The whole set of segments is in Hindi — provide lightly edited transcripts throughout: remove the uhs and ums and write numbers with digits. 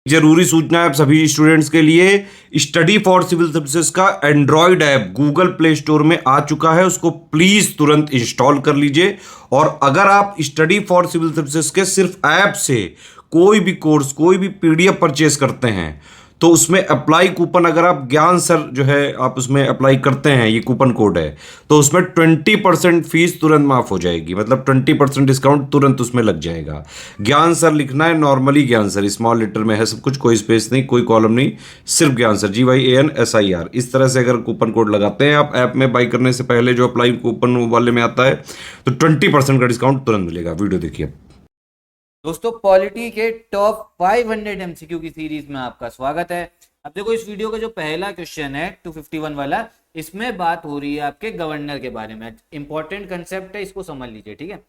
जरूरी सूचना है आप सभी स्टूडेंट्स के लिए, स्टडी फॉर सिविल सर्विसेज का Android app Google play store में आ चुका है, उसको प्लीज तुरंत इंस्टॉल कर लीजिए। और अगर आप स्टडी फॉर सिविल सर्विसेज के सिर्फ ऐप से कोई भी कोर्स, कोई भी पीडीएफ परचेस करते हैं तो उसमें अप्लाई कूपन, अगर आप ज्ञान सर जो है आप उसमें अप्लाई करते हैं, ये कूपन कोड है, तो उसमें 20% फीस तुरंत माफ हो जाएगी, मतलब 20% डिस्काउंट तुरंत उसमें लग जाएगा। ज्ञान सर लिखना है, नॉर्मली ज्ञान सर स्मॉल लेटर में है सब कुछ, कोई स्पेस नहीं, कोई कॉलम नहीं, सिर्फ ज्ञान सर, GYANSIR। इस तरह से अगर कूपन कोड लगाते हैं आप ऐप में बाई करने से पहले, जो अप्लाई कूपन वाले में आता है, तो 20% का डिस्काउंट तुरंत मिलेगा। वीडियो देखिए। दोस्तों, पॉलिटी के टॉप 500 एमसीक्यू की सीरीज में आपका स्वागत है। अब देखो, इस वीडियो का जो पहला क्वेश्चन है 251 वाला, इसमें बात हो रही है आपके गवर्नर के बारे में। इंपॉर्टेंट कंसेप्ट है, इसको समझ लीजिए, ठीक है।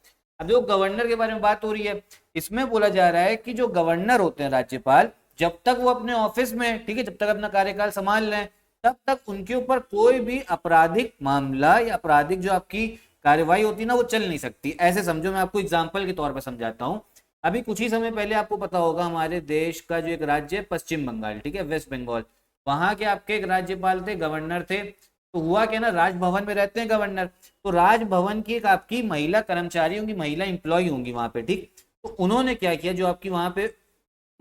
अब देखो, गवर्नर के बारे में बात हो रही है। इसमें बोला जा रहा है कि जो गवर्नर होते हैं, राज्यपाल, जब तक वो अपने ऑफिस में, ठीक है, जब तक अपना कार्यकाल संभाल रहे हैं, तब तक उनके ऊपर कोई भी आपराधिक मामला या आपराधिक जो आपकी कार्यवाही होती है ना, वो चल नहीं सकती। ऐसे समझो, मैं आपको एग्जाम्पल के तौर पर समझाता हूँ। अभी कुछ ही समय पहले आपको पता होगा, हमारे देश का जो एक राज्य है पश्चिम बंगाल, ठीक है, वेस्ट बंगाल, वहां के आपके एक राज्यपाल थे, गवर्नर थे। तो हुआ क्या ना, राजभवन में रहते हैं गवर्नर, तो राजभवन की एक आपकी महिला कर्मचारी होंगी, महिला इंप्लॉय होंगी वहां पे, ठीक। तो उन्होंने क्या किया, जो आपकी वहां पे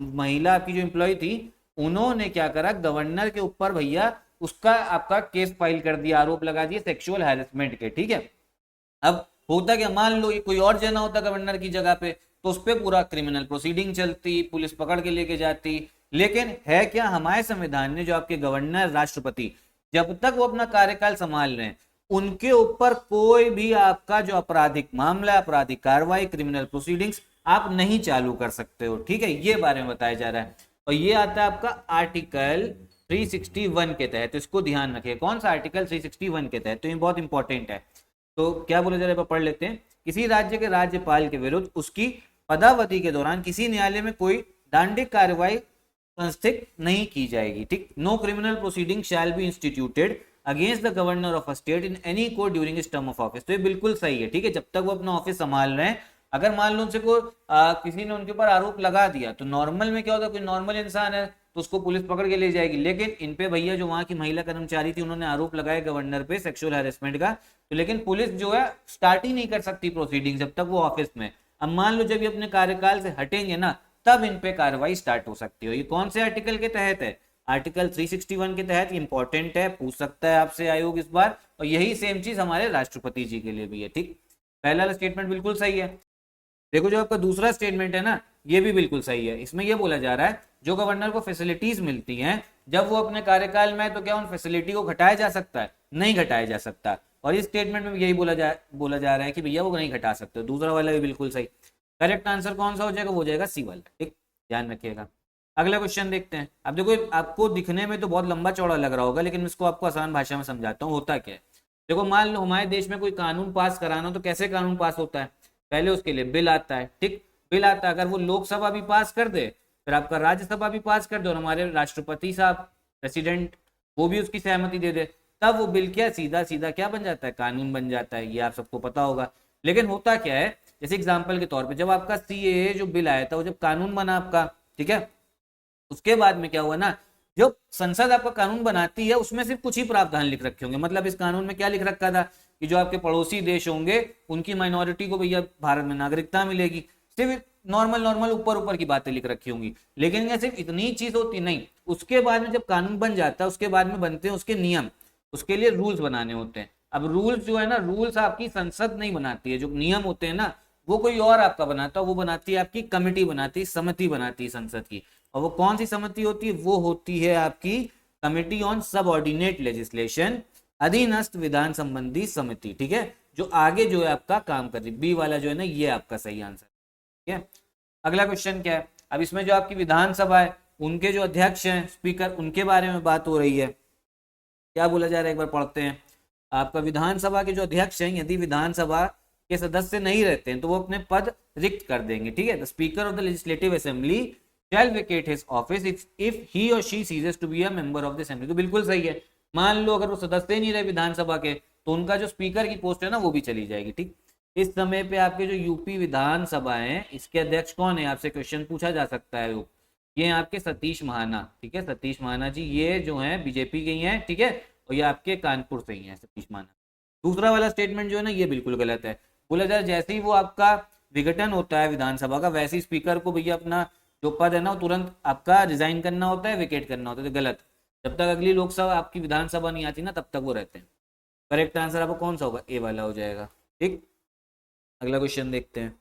महिला आपकी जो एम्प्लॉय थी, उन्होंने क्या करा, गवर्नर के ऊपर भैया उसका आपका केस फाइल कर दिया, आरोप लगा दिए सेक्सुअल हैरेसमेंट के, ठीक है। अब होता क्या, मान लो ये कोई और जना होता गवर्नर की जगह पे, तो उस पर पूरा क्रिमिनल प्रोसीडिंग चलती, पुलिस पकड़ के लेके जाती। लेकिन है क्या, हमारे संविधान ने जो आपके गवर्नर, राष्ट्रपति, जब तक वो अपना कार्यकाल संभाल रहे हैं, उनके ऊपर कोई भी आपका जो आपराधिक मामला, आपराधिक कार्रवाई, क्रिमिनल प्रोसीडिंग्स आप नहीं चालू कर सकते हो, ठीक है। ये बारे में बताया जा रहा है। और ये आता है आपका आर्टिकल 361 के तहत। इसको ध्यान रखिए, कौन सा आर्टिकल, 361 के तहत। तो ये बहुत इंपॉर्टेंट है। तो क्या बोला जा रहा है, पढ़ लेते हैं। किसी राज्य के राज्यपाल के विरुद्ध उसकी पदावधि के दौरान किसी न्यायालय में कोई दंडिक कार्रवाई संस्थित नहीं की जाएगी, ठीक। No criminal proceeding shall be instituted against the governor of a state in any court during his term of office. तो ये बिल्कुल सही है, ठीक है। जब तक वो अपना ऑफिस संभाल रहे हैं, अगर मान लो उनसे कोई किसी ने उनके ऊपर आरोप लगा दिया, तो नॉर्मल में क्या होता है, कोई नॉर्मल इंसान है तो उसको पुलिस पकड़ के ले जाएगी। लेकिन इन पे भैया जो वहां की महिला कर्मचारी थी, उन्होंने आरोप लगाया गवर्नर पे सेक्सुअल हैरेसमेंट का, तो लेकिन पुलिस जो है स्टार्ट ही नहीं कर सकती प्रोसीडिंग जब तक वो ऑफिस में। अब मान लो जब ये अपने कार्यकाल से हटेंगे ना, तब इन पे कार्रवाई स्टार्ट हो सकती है। ये कौन से आर्टिकल के तहत है, आर्टिकल 361 के तहत। इंपॉर्टेंट है, पूछ सकता है आपसे आयोग इस बार। और यही सेम चीज हमारे राष्ट्रपति जी के लिए भी है, ठीक। पहला स्टेटमेंट बिल्कुल सही है। देखो, जो आपका दूसरा स्टेटमेंट है ना, ये भी बिल्कुल सही है। इसमें ये बोला जा रहा है, जो गवर्नर को फैसिलिटीज मिलती हैं जब वो अपने कार्यकाल में है, तो क्या उन फैसिलिटी को घटाया जा सकता है? नहीं घटाया जा सकता। और इस स्टेटमेंट में यही बोला जा रहा है कि भैया वो नहीं घटा सकते। दूसरा वाला भी बिल्कुल सही। करेक्ट आंसर कौन सा हो जाएगा, वो हो जाएगा सी वाला, ठीक, ध्यान रखिएगा। अगला क्वेश्चन देखते हैं। अब देखो, आपको दिखने में तो बहुत लंबा चौड़ा लग रहा होगा, लेकिन इसको आपको आसान भाषा में समझाता हूँ। होता क्या है, देखो, मान लो हमारे देश में कोई कानून पास कराना हो, तो कैसे कानून पास होता है? पहले उसके लिए बिल आता है, ठीक। बिल आता है, अगर वो लोकसभा भी पास कर दे, फिर आपका राज्यसभा भी पास कर दे, और हमारे राष्ट्रपति साहब, प्रेसिडेंट, वो भी उसकी सहमति दे दे, तब वो बिल क्या सीधा सीधा क्या बन जाता है, कानून बन जाता है। ये आप सबको पता होगा। लेकिन होता क्या है, जैसे एग्जाम्पल के तौर पे, जब आपका CAA जो बिल आया था, वो जब कानून बना आपका, ठीक है, उसके बाद में क्या हुआ ना, जो संसद आपका कानून बनाती है, उसमें सिर्फ कुछ ही प्रावधान लिख रखे होंगे। मतलब इस कानून में क्या लिख रखा था कि जो आपके पड़ोसी देश होंगे, उनकी माइनॉरिटी को भैया भारत में नागरिकता मिलेगी। सिर्फ नॉर्मल ऊपर ऊपर की बातें लिख रखी होंगी। लेकिन ये सिर्फ इतनी चीज होती नहीं। उसके बाद में जब कानून बन जाता है, उसके बाद में बनते हैं उसके नियम, उसके लिए रूल्स बनाने होते हैं। अब रूल्स जो है ना, रूल्स आपकी संसद नहीं बनाती है। जो नियम होते हैं ना, वो कोई और आपका बनाता है। वो बनाती है आपकी कमेटी, बनाती है समिति, बनाती है संसद की। और वो कौन सी समिति होती है? वो होती है आपकी कमेटी ऑन सबऑर्डिनेट लेजिस्लेशन, अधीनस्थ विधान संबंधी समिति, ठीक है, जो आगे जो है आपका काम कर रही। बी वाला जो है ना, ये आपका सही आंसर, ठीक है। अगला क्वेश्चन क्या है, अब इसमें जो आपकी विधानसभा है, उनके जो अध्यक्ष हैं, स्पीकर, उनके बारे में बात हो रही है। क्या बोला जा रहा है, एक बार पढ़ते हैं। आपका विधानसभा के जो अध्यक्ष हैं, यदि विधानसभा के सदस्य नहीं रहते हैं, तो वो अपने पद रिक्त कर देंगे, ठीक है। The speaker of the legislative assembly shall vacate his office if he or she ceases to be a member of the assembly। तो बिल्कुल सही है। मान लो अगर वो सदस्य ही नहीं रहे विधानसभा के, तो उनका जो स्पीकर की पोस्ट है ना, वो भी चली जाएगी, ठीक। इस समय पे आपके जो यूपी विधानसभा है, इसके अध्यक्ष कौन है, आपसे क्वेश्चन पूछा जा सकता है। ये हैं आपके सतीश महाना, ठीक है, सतीश महाना जी ये जो हैं बीजेपी के ही हैं, ठीक है, और ये आपके कानपुर से ही हैं सतीश महाना। दूसरा वाला स्टेटमेंट जो है ना ये बिल्कुल गलत है। बोला जाए जैसे ही वो आपका विघटन होता है विधानसभा का, वैसे ही स्पीकर को भैया अपना जो पद है ना वो तुरंत आपका रिजाइन करना होता है, विकेट करना होता है। तो गलत, जब तक अगली लोकसभा आपकी विधानसभा नहीं आती ना तब तक वो रहते हैं। करेक्ट आंसर आपका कौन सा होगा, ए वाला हो जाएगा। ठीक, अगला क्वेश्चन देखते हैं।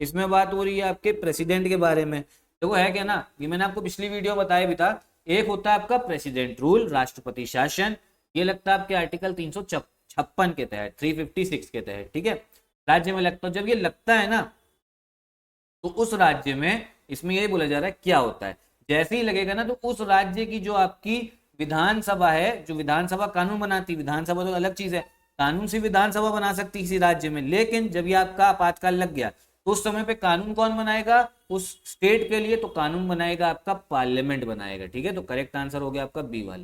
इसमें बात हो रही है आपके प्रेसिडेंट के बारे में। देखो है क्या ना, ये मैंने आपको पिछली वीडियो बताया भी था। एक होता है आपका प्रेसिडेंट रूल, राष्ट्रपति शासन, ये लगता है आपके आर्टिकल 356 के तहत, 356 के तहत, ठीक है, राज्य में लगता है। जब ये लगता है ना तो उस राज्य में, इसमें यही बोला जा रहा है क्या होता है, जैसे ही लगेगा ना तो उस राज्य की जो आपकी विधानसभा है, जो विधानसभा कानून बनाती, विधानसभा तो अलग चीज है, कानून से विधानसभा बना सकती किसी राज्य में, लेकिन जब ये आपका आपातकाल लग गया तो उस समय पे कानून कौन बनाएगा उस स्टेट के लिए, तो कानून बनाएगा आपका पार्लियामेंट बनाएगा। ठीक है, तो करेक्ट आंसर हो गया आपका बी वाला,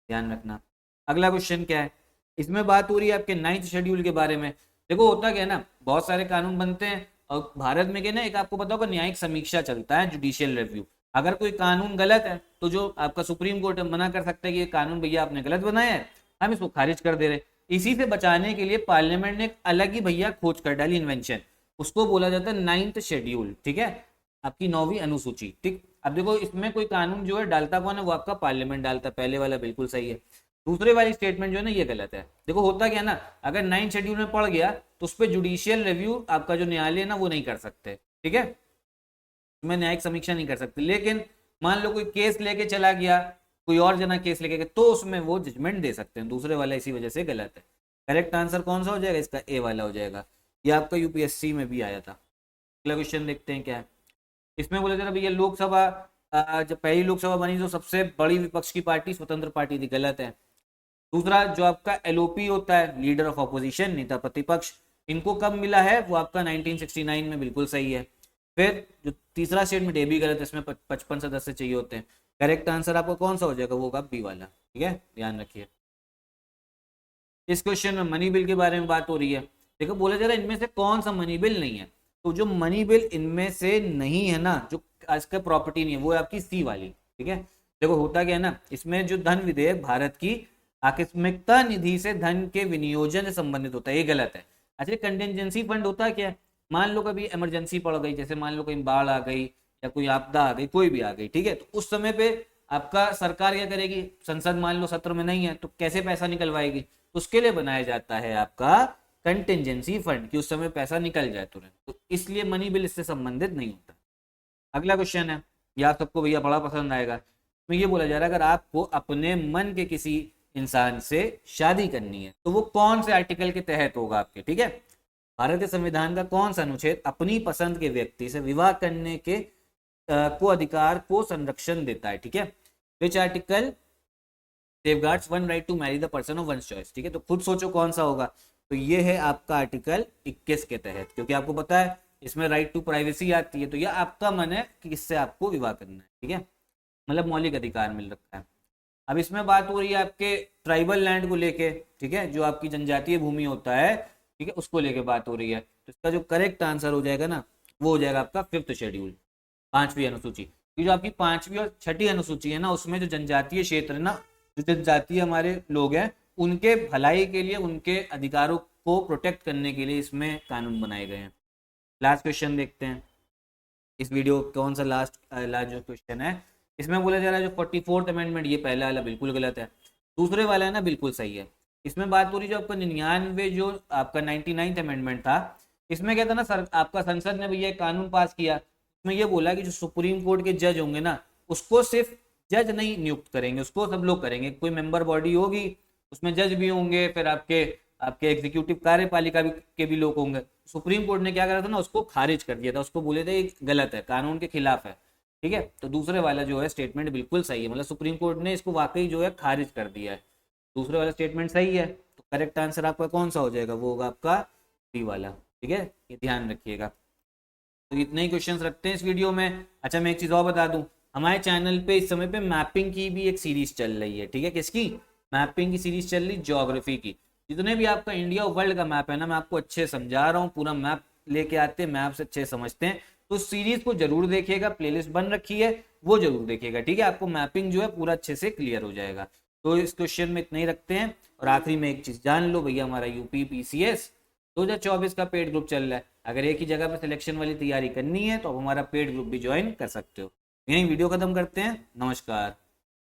ध्यान रखना। अगला क्वेश्चन क्या है, इसमें बात हो रही है आपके 9th शेड्यूल के बारे में। देखो होता क्या है ना, बहुत सारे कानून बनते हैं और भारत में क्या ना, एक आपको पता होगा न्यायिक समीक्षा चलता है, जुडिशियल रिव्यू। अगर कोई कानून गलत है तो जो आपका सुप्रीम कोर्ट मना कर सकता है कि ये कानून भैया आपने गलत बनाया है, हम इसको खारिज कर दे रहे। इसी से बचाने के लिए पार्लियामेंट ने एक अलग ही भैया खोज कर डाली, इन्वेंशन, उसको बोला जाता है 9th शेड्यूल, ठीक है, आपकी 9वीं अनुसूची। ठीक, अब देखो इसमें कोई कानून जो है डालता कौन है, वो आपका पार्लियामेंट डालता है। पहले वाला बिल्कुल सही है, दूसरे वाली स्टेटमेंट जो है ना ये गलत है। देखो होता क्या ना, अगर 9th शेड्यूल में पड़ गया तो उस पर जुडिशियल रिव्यू आपका जो न्यायालय है ना वो नहीं कर सकते, ठीक है, मैं न्यायिक समीक्षा नहीं कर सकते। लेकिन मान लो कोई केस लेके चला गया, कोई और जना केस लेके गया, तो उसमें वो जजमेंट दे सकते हैं। दूसरे वाला इसी वजह से गलत है। करेक्ट आंसर कौन सा हो जाएगा इसका, ए वाला हो जाएगा। ये आपका यूपीएससी में भी आया था। अगला क्वेश्चन देखते हैं क्या है। इसमें बोला जा रहा भैया लोकसभा, जब पहली लोकसभा बनी तो सबसे बड़ी विपक्ष की पार्टी स्वतंत्र पार्टी थी, गलत है। दूसरा जो आपका एलओपी होता है, लीडर ऑफ ऑपोजिशन, नेता प्रतिपक्ष, इनको कब मिला है, वो आपका 1969 में, बिल्कुल सही है। फिर जो तीसरा स्टेटमेंट ये भी गलत है, इसमें 55 सदस्य चाहिए होते हैं। करेक्ट आंसर आपका कौन सा हो जाएगा, वो होगा बी वाला, ठीक है, ध्यान रखिए। इस क्वेश्चन में मनी बिल के बारे में बात हो रही है। देखो बोला जा रहा है इनमें से कौन सा मनी बिल नहीं है, तो जो मनी बिल इनमें से नहीं है ना, जो आज का प्रॉपर्टी नहीं है, वो है आपकी सी वाली, ठीक है। देखो होता क्या है ना, इसमें जो धन विधेयक भारत की आकस्मिकता निधि से धन के विनियोजन से संबंधित होता है, ये गलत है। अच्छा, कंटिजेंसी फंड होता क्या है, मान लो कभी इमरजेंसी पड़ गई, जैसे मान लो कहीं बाढ़ आ गई या कोई आपदा आ गई, कोई भी आ गई, ठीक है, तो उस समय पे आपका सरकार क्या करेगी, संसद मान लो सत्र में नहीं है तो कैसे पैसा निकलवाएगी, तो उसके लिए बनाया जाता है आपका कंटिजेंसी फंड, कि उस समय पैसा निकल जाए तुरंत, तो इसलिए मनी बिल इससे संबंधित नहीं होता। अगला क्वेश्चन है, यह सबको भैया बड़ा पसंद आएगा। इसमें ये बोला जा रहा है अगर आपको अपने मन के किसी इंसान से शादी करनी है तो वो कौन से आर्टिकल के तहत होगा आपके, ठीक है, भारतीय संविधान का कौन सा अनुच्छेद अपनी पसंद के व्यक्ति से विवाह करने के को अधिकार को संरक्षण देता है, ठीक है, which article safeguards one right to marry the person of one's choice, ठीक है, तो खुद सोचो कौन सा होगा, तो ये है आपका आर्टिकल 21 के तहत, क्योंकि आपको पता है इसमें राइट टू प्राइवेसी आती है, तो यह आपका मन है कि किससे आपको विवाह करना है, ठीक है, मतलब मौलिक अधिकार मिल रखा है। अब इसमें बात हो रही है आपके ट्राइबल लैंड को लेके, ठीक है, जो आपकी जनजातीय भूमि होता है, ठीक है, उसको लेके बात हो रही है। तो इसका जो करेक्ट आंसर हो जाएगा ना, वो हो जाएगा आपका 5th शेड्यूल, 5वीं अनुसूची। कि जो आपकी 5वीं और 6ठी अनुसूची है ना, उसमें जो जनजातीय क्षेत्र है ना, जो जनजातीय हमारे लोग हैं, उनके भलाई के लिए, उनके अधिकारों को प्रोटेक्ट करने के लिए इसमें कानून बनाए गए हैं। लास्ट क्वेश्चन देखते हैं इस वीडियो, कौन सा लास्ट जो क्वेश्चन है, इसमें बोला जा रहा है जो 44th अमेंडमेंट, ये पहला वाला बिल्कुल गलत है, दूसरे वाला है ना बिल्कुल सही है। इसमें बात हो रही जो आपका 99 जो आपका 99th अमेंडमेंट था, इसमें क्या था ना सर, आपका संसद ने भैया कानून पास किया, इसमें ये बोला कि जो सुप्रीम कोर्ट के जज होंगे ना, उसको सिर्फ जज नहीं नियुक्त करेंगे, उसको सब लोग करेंगे, कोई मेंबर बॉडी होगी उसमें जज भी होंगे, फिर आपके आपके एग्जीक्यूटिव कार्यपालिका के भी लोग होंगे। सुप्रीम कोर्ट ने क्या करा था ना, उसको खारिज कर दिया था, उसको बोले थे गलत है, कानून के खिलाफ है, ठीक है, तो दूसरे वाला जो है स्टेटमेंट बिल्कुल सही है, मतलब सुप्रीम कोर्ट ने इसको वाकई जो है खारिज कर दिया है, दूसरे वाला स्टेटमेंट सही है। तो करेक्ट आंसर आपका कौन सा हो जाएगा, वो होगा आपका डी वाला, ठीक है, ये ध्यान रखिएगा। तो इतने ही क्वेश्चंस रखते हैं इस वीडियो में। अच्छा, मैं एक चीज़ और बता दूं, हमारे चैनल पे इस समय पे मैपिंग की भी एक सीरीज चल रही है, ठीक है, किसकी, मैपिंग की सीरीज चल रही, ज्योग्राफी की। जितने भी आपका इंडिया और वर्ल्ड का मैप है ना, मैं आपको अच्छे समझा रहा हूँ, पूरा मैप लेके आते हैं, मैप से अच्छे समझते हैं, तो सीरीज को जरूर देखिएगा, प्लेलिस्ट बन रखी है वो जरूर देखिएगा, ठीक है। आपको मैपिंग जो है पूरा अच्छे से क्लियर हो जाएगा। तो इस क्वेश्चन में इतना ही रखते हैं। और आखिरी में एक चीज जान लो भैया, हमारा यूपी पीसीएस 2024 का पेड ग्रुप चल रहा है। अगर एक ही जगह पे सिलेक्शन वाली तैयारी करनी है तो आप हमारा पेड ग्रुप भी ज्वाइन कर सकते हो। यही वीडियो खत्म करते हैं। नमस्कार।